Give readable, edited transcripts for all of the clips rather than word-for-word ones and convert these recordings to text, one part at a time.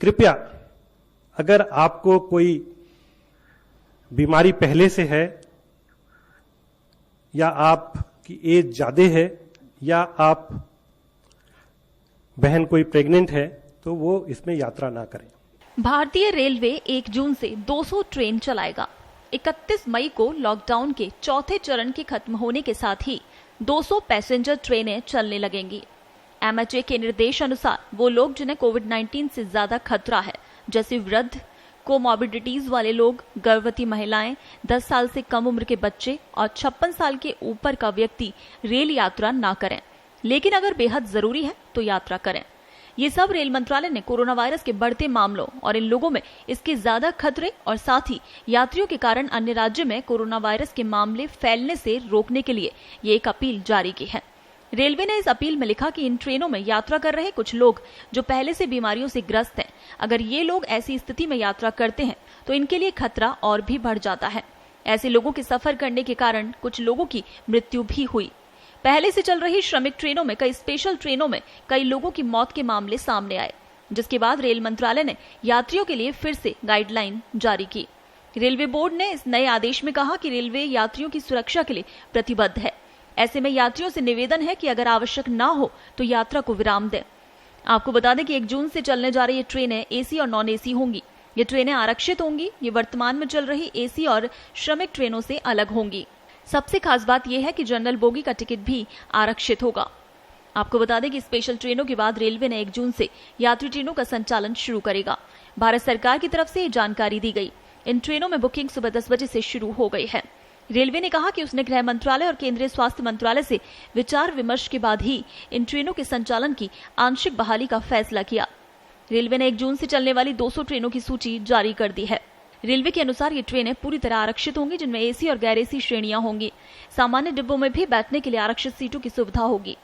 कृपया अगर आपको कोई बीमारी पहले से है या आपकी एज ज्यादा है या आप बहन कोई प्रेग्नेंट है तो वो इसमें यात्रा ना करें। भारतीय रेलवे 1 जून से 200 ट्रेन चलाएगा। 31 मई को लॉकडाउन के चौथे चरण के खत्म होने के साथ ही 200 पैसेंजर ट्रेनें चलने लगेंगी। एमएचए के निर्देश अनुसार वो लोग जिन्हें कोविड-19 से ज्यादा खतरा है, जैसे वृद्ध, कोमॉर्बिडिटीज वाले लोग, गर्भवती महिलाएं, 10 साल से कम उम्र के बच्चे और 56 साल के ऊपर का व्यक्ति रेल यात्रा ना करें, लेकिन अगर बेहद जरूरी है तो यात्रा करें। ये सब रेल मंत्रालय ने कोरोना वायरस के बढ़ते मामलों और इन लोगों में इसके ज्यादा खतरे और साथ ही यात्रियों के कारण अन्य राज्य में कोरोना वायरस के मामले फैलने से रोकने के लिए ये एक अपील जारी की है। रेलवे ने इस अपील में लिखा कि इन ट्रेनों में यात्रा कर रहे कुछ लोग जो पहले से बीमारियों से ग्रस्त हैं, अगर ये लोग ऐसी स्थिति में यात्रा करते हैं तो इनके लिए खतरा और भी बढ़ जाता है। ऐसे लोगों के सफर करने के कारण कुछ लोगों की मृत्यु भी हुई। पहले से चल रही श्रमिक ट्रेनों में, कई स्पेशल ट्रेनों में कई लोगों की मौत के मामले सामने आए, जिसके बाद रेल मंत्रालय ने यात्रियों के लिए फिर से गाइडलाइन जारी की। रेलवे बोर्ड ने इस नए आदेश में कहा कि रेलवे यात्रियों की सुरक्षा के लिए प्रतिबद्ध है। ऐसे में यात्रियों से निवेदन है कि अगर आवश्यक ना हो तो यात्रा को विराम दें। आपको बता दें कि 1 जून से चलने जा रही ये ट्रेनें एसी और नॉन एसी होंगी। ये ट्रेनें आरक्षित होंगी। ये वर्तमान में चल रही एसी और श्रमिक ट्रेनों से अलग होंगी। सबसे खास बात यह है कि जनरल बोगी का टिकट भी आरक्षित होगा। आपको बता दें कि स्पेशल ट्रेनों के बाद रेलवे ने 1 जून से यात्री ट्रेनों का संचालन शुरू करेगा। भारत सरकार की तरफ से ये जानकारी दी गई। इन ट्रेनों में बुकिंग सुबह 10 बजे से शुरू हो गई है। रेलवे ने कहा कि उसने गृह मंत्रालय और केंद्रीय स्वास्थ्य मंत्रालय से विचार विमर्श के बाद ही इन ट्रेनों के संचालन की आंशिक बहाली का फैसला किया। रेलवे ने 1 जून से चलने वाली 200 ट्रेनों की सूची जारी कर दी है। रेलवे के अनुसार ये ट्रेनें पूरी तरह आरक्षित होंगी, जिनमें एसी और गैर एसी श्रेणियां होंगी। सामान्य डिब्बों में भी बैठने के लिए आरक्षित सीटों की सुविधा होगी।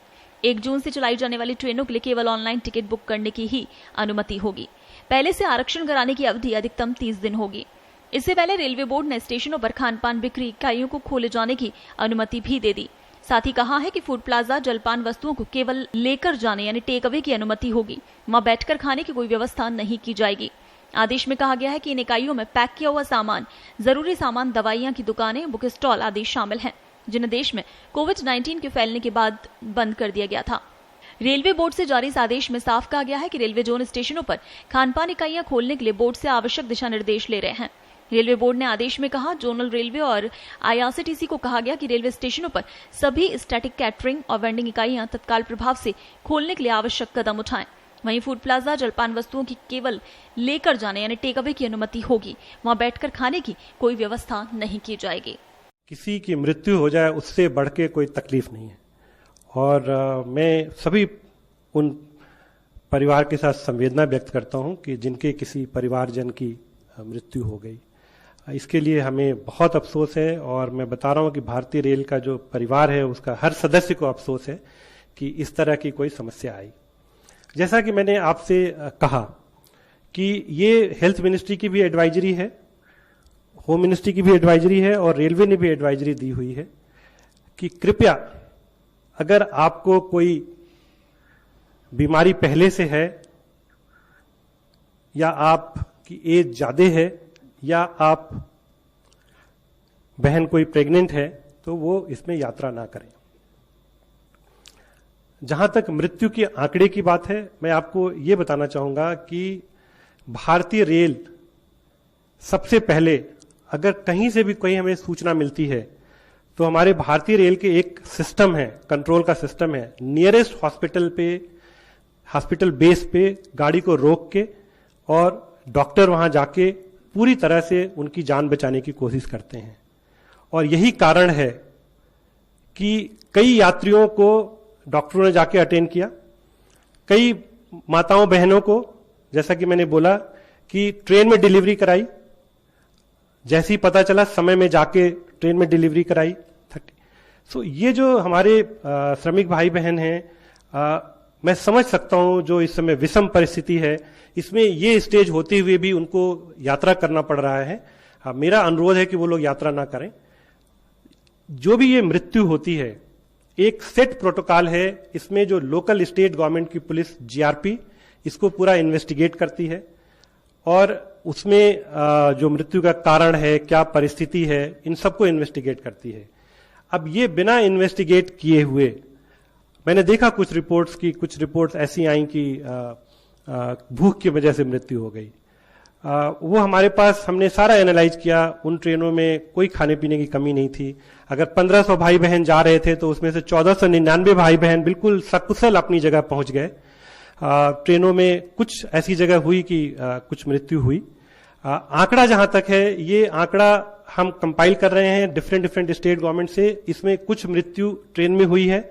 1 जून से चलाई जाने वाली ट्रेनों के लिए केवल ऑनलाइन टिकट बुक करने की ही अनुमति होगी। पहले से आरक्षण कराने की अवधि अधिकतम 30 दिन होगी। इससे पहले रेलवे बोर्ड ने स्टेशनों पर खानपान बिक्री इकाइयों को खोले जाने की अनुमति भी दे दी। साथ ही कहा है कि फूड प्लाजा जलपान वस्तुओं को केवल लेकर जाने यानी टेक अवे की अनुमति होगी। वहां बैठकर खाने की कोई व्यवस्था नहीं की जाएगी। आदेश में कहा गया है कि इन इकाइयों में पैक किया हुआ सामान, जरूरी सामान, दवाइयां की दुकानें, बुक स्टॉल आदि शामिल हैं, जिन्हें देश में कोविड-19 के फैलने के बाद बंद कर दिया गया था। रेलवे बोर्ड से जारी इस आदेश में साफ कहा गया है कि रेलवे जोन स्टेशनों पर खानपान इकाइयां खोलने के लिए बोर्ड से आवश्यक दिशा निर्देश ले रहे हैं। रेलवे बोर्ड ने आदेश में कहा, जोनल रेलवे और आईआरसीटीसी को कहा गया कि रेलवे स्टेशनों पर सभी स्टैटिक कैटरिंग और वेंडिंग इकाइयां तत्काल प्रभाव से खोलने के लिए आवश्यक कदम उठाएं। वहीं फूड प्लाजा जलपान वस्तुओं की केवल लेकर जाने यानी टेक अवे की अनुमति होगी। वहां बैठकर खाने की कोई व्यवस्था नहीं की जाएगी। किसी की मृत्यु हो जाए उससे बढ़ के कोई तकलीफ नहीं है और मैं सभी उन परिवार के साथ संवेदना व्यक्त करता हूं कि जिनके किसी परिवारजन की मृत्यु हो गई। इसके लिए हमें बहुत अफसोस है और मैं बता रहा हूं कि भारतीय रेल का जो परिवार है उसका हर सदस्य को अफसोस है कि इस तरह की कोई समस्या आई। जैसा कि मैंने आपसे कहा कि ये हेल्थ मिनिस्ट्री की भी एडवाइजरी है, होम मिनिस्ट्री की भी एडवाइजरी है और रेलवे ने भी एडवाइजरी दी हुई है कि कृपया अगर आपको कोई बीमारी पहले से है या आपकी एज ज्यादा है या आप बहन कोई प्रेग्नेंट है तो वो इसमें यात्रा ना करें। जहां तक मृत्यु के आंकड़े की बात है, मैं आपको यह बताना चाहूंगा कि भारतीय रेल सबसे पहले अगर कहीं से भी कोई हमें सूचना मिलती है तो हमारे भारतीय रेल के एक सिस्टम है, कंट्रोल का सिस्टम है। नियरेस्ट हॉस्पिटल बेस पे गाड़ी को रोक के और डॉक्टर वहां जाके पूरी तरह से उनकी जान बचाने की कोशिश करते हैं। और यही कारण है कि कई यात्रियों को डॉक्टरों ने जाके अटेंड किया, कई माताओं बहनों को, जैसा कि मैंने बोला कि ट्रेन में डिलीवरी कराई, जैसे ही पता चला समय में जाके ट्रेन में डिलीवरी कराई 30। ये जो हमारे श्रमिक भाई बहन हैं, मैं समझ सकता हूं जो इस समय विषम परिस्थिति है, इसमें ये स्टेज होते हुए भी उनको यात्रा करना पड़ रहा है। मेरा अनुरोध है कि वो लोग यात्रा ना करें। जो भी ये मृत्यु होती है, एक सेट प्रोटोकॉल है, इसमें जो लोकल स्टेट गवर्नमेंट की पुलिस जीआरपी इसको पूरा इन्वेस्टिगेट करती है और उसमें जो मृत्यु का कारण है, क्या परिस्थिति है, इन सबको इन्वेस्टिगेट करती है। अब ये बिना इन्वेस्टिगेट किए हुए, मैंने देखा कुछ रिपोर्ट्स ऐसी आई कि भूख की वजह से मृत्यु हो गई। वो हमारे पास, हमने सारा एनालाइज किया, उन ट्रेनों में कोई खाने पीने की कमी नहीं थी। अगर 1500 भाई बहन जा रहे थे तो उसमें से 1499 भाई बहन बिल्कुल सकुशल अपनी जगह पहुंच गए। ट्रेनों में कुछ ऐसी जगह हुई कि कुछ मृत्यु हुई। आंकड़ा जहां तक है, ये आंकड़ा हम कंपाइल कर रहे हैं डिफरेंट स्टेट गवर्नमेंट से। इसमें कुछ मृत्यु ट्रेन में हुई है,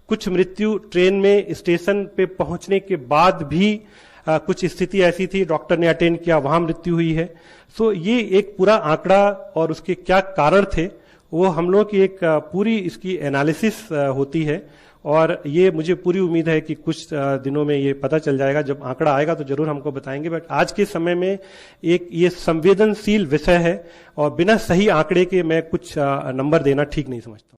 कुछ मृत्यु ट्रेन में स्टेशन पे पहुंचने के बाद भी कुछ स्थिति ऐसी थी, डॉक्टर ने अटेंड किया, वहां मृत्यु हुई है। सो ये एक पूरा आंकड़ा और उसके क्या कारण थे, वो हम लोगों की एक पूरी इसकी एनालिसिस होती है। और ये मुझे पूरी उम्मीद है कि कुछ दिनों में ये पता चल जाएगा। जब आंकड़ा आएगा तो जरूर हमको बताएंगे। बट आज के समय में एक ये संवेदनशील विषय है और बिना सही आंकड़े के मैं कुछ नंबर देना ठीक नहीं समझता।